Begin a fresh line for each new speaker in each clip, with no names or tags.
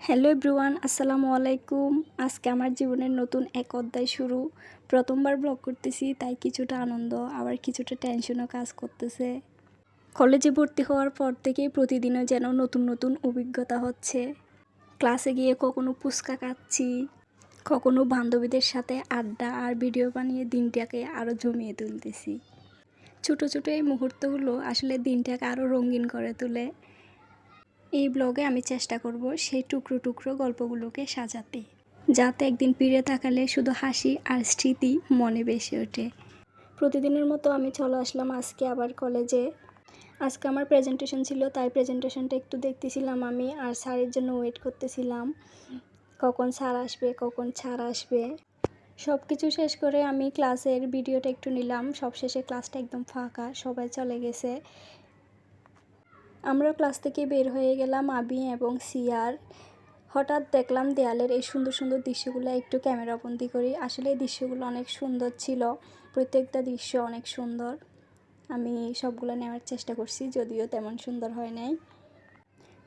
Hello everyone, আসসালামু আলাইকুম। আজকে আমার জীবনের নতুন এক অধ্যায় শুরু। প্রথমবার ব্লগ করতেছি, তাই কিছুটা আনন্দ আবার কিছুটা টেনশনও কাজ করতেছে। কলেজে ভর্তি হওয়ার পর থেকেই প্রতিদিনও যেন নতুন নতুন অভিজ্ঞতা হচ্ছে। ক্লাসে গিয়ে কখনো ফুচকা খাচ্ছি, কখনো বান্ধবীদের সাথে আড্ডা আর ভিডিও বানিয়ে দিনটাকে আরও জমিয়ে তুলতেছি। ছোটো ছোটো এই মুহূর্তগুলো আসলে দিনটাকে আরও রঙিন করে তোলে। এই ব্লগে আমি চেষ্টা করব সেই টুকরো টুকরো গল্পগুলোকে সাজাতে, যাতে একদিন ফিরে তাকালে শুধু হাসি আর স্মৃতি মনে ভেসে ওঠে। প্রতিদিনের মতো আমি চলে আসলাম আজকে আবার কলেজে। আজকে আমার প্রেজেন্টেশন ছিল, তাই প্রেজেন্টেশনটা একটু দেখতেছিলাম আমি, আর স্যারের জন্য ওয়েট করতেছিলাম কখন স্যার আসবে, কখন স্যার আসবে। সব কিছু শেষ করে আমি ক্লাসের ভিডিওটা একটু নিলাম। সব শেষে ক্লাসটা একদম ফাঁকা, সবাই চলে গেছে। আমরা ক্লাস থেকে বের হয়ে গেলাম আমি এবং সিয়ার। হঠাৎ দেখলাম দেয়ালের এই সুন্দর সুন্দর দৃশ্যগুলো একটু ক্যামেরাবন্দি করি। আসলে এই দৃশ্যগুলো অনেক সুন্দর ছিল, প্রত্যেকটা দৃশ্য অনেক সুন্দর। আমি সবগুলো নেওয়ার চেষ্টা করছি, যদিও তেমন সুন্দর হয় নাই।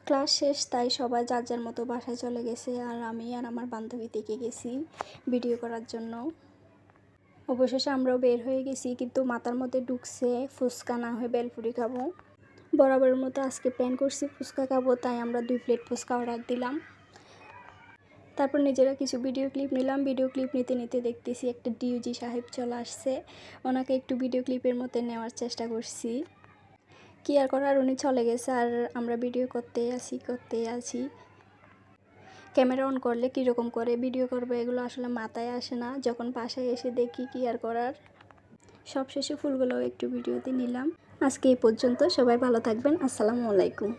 ক্লাস শেষ, তাই সবাই যার যার মতো বাসায় চলে গেছে, আর আমি আর আমার বান্ধবী থেকে গেছি ভিডিও করার জন্য। অবশেষে আমরাও বের হয়ে গেছি, কিন্তু মাথার মধ্যে ঢুকছে ফুচকা না হয়ে বেলপুরি খাবো। বরাবরের মতো আজকে প্ল্যান করছি ফুচকা খাবো, তাই আমরা 2 প্লেট ফুচকা অর্ডার দিলাম। তারপর নিজেরা কিছু ভিডিও ক্লিপ নিলাম। ভিডিও ক্লিপ নিতে নিতে দেখতেছি একটা ডিওজি সাহেব চলে আসছে, ওনাকে একটু ভিডিও ক্লিপের মধ্যে নেওয়ার চেষ্টা করছি। কি আর করার, উনি চলে গেছে আর আমরা ভিডিও করতেই আছি। ক্যামেরা অন করলে কীরকম করে ভিডিও করবো এগুলো আসলে মাথায় আসে না, যখন বাসায় এসে দেখি কি আর করার। সব শেষে ফুলগুলোও একটু ভিডিওতে নিলাম। আজকে এই পর্যন্ত, সবাই ভালো থাকবেন। আসসালামু আলাইকুম।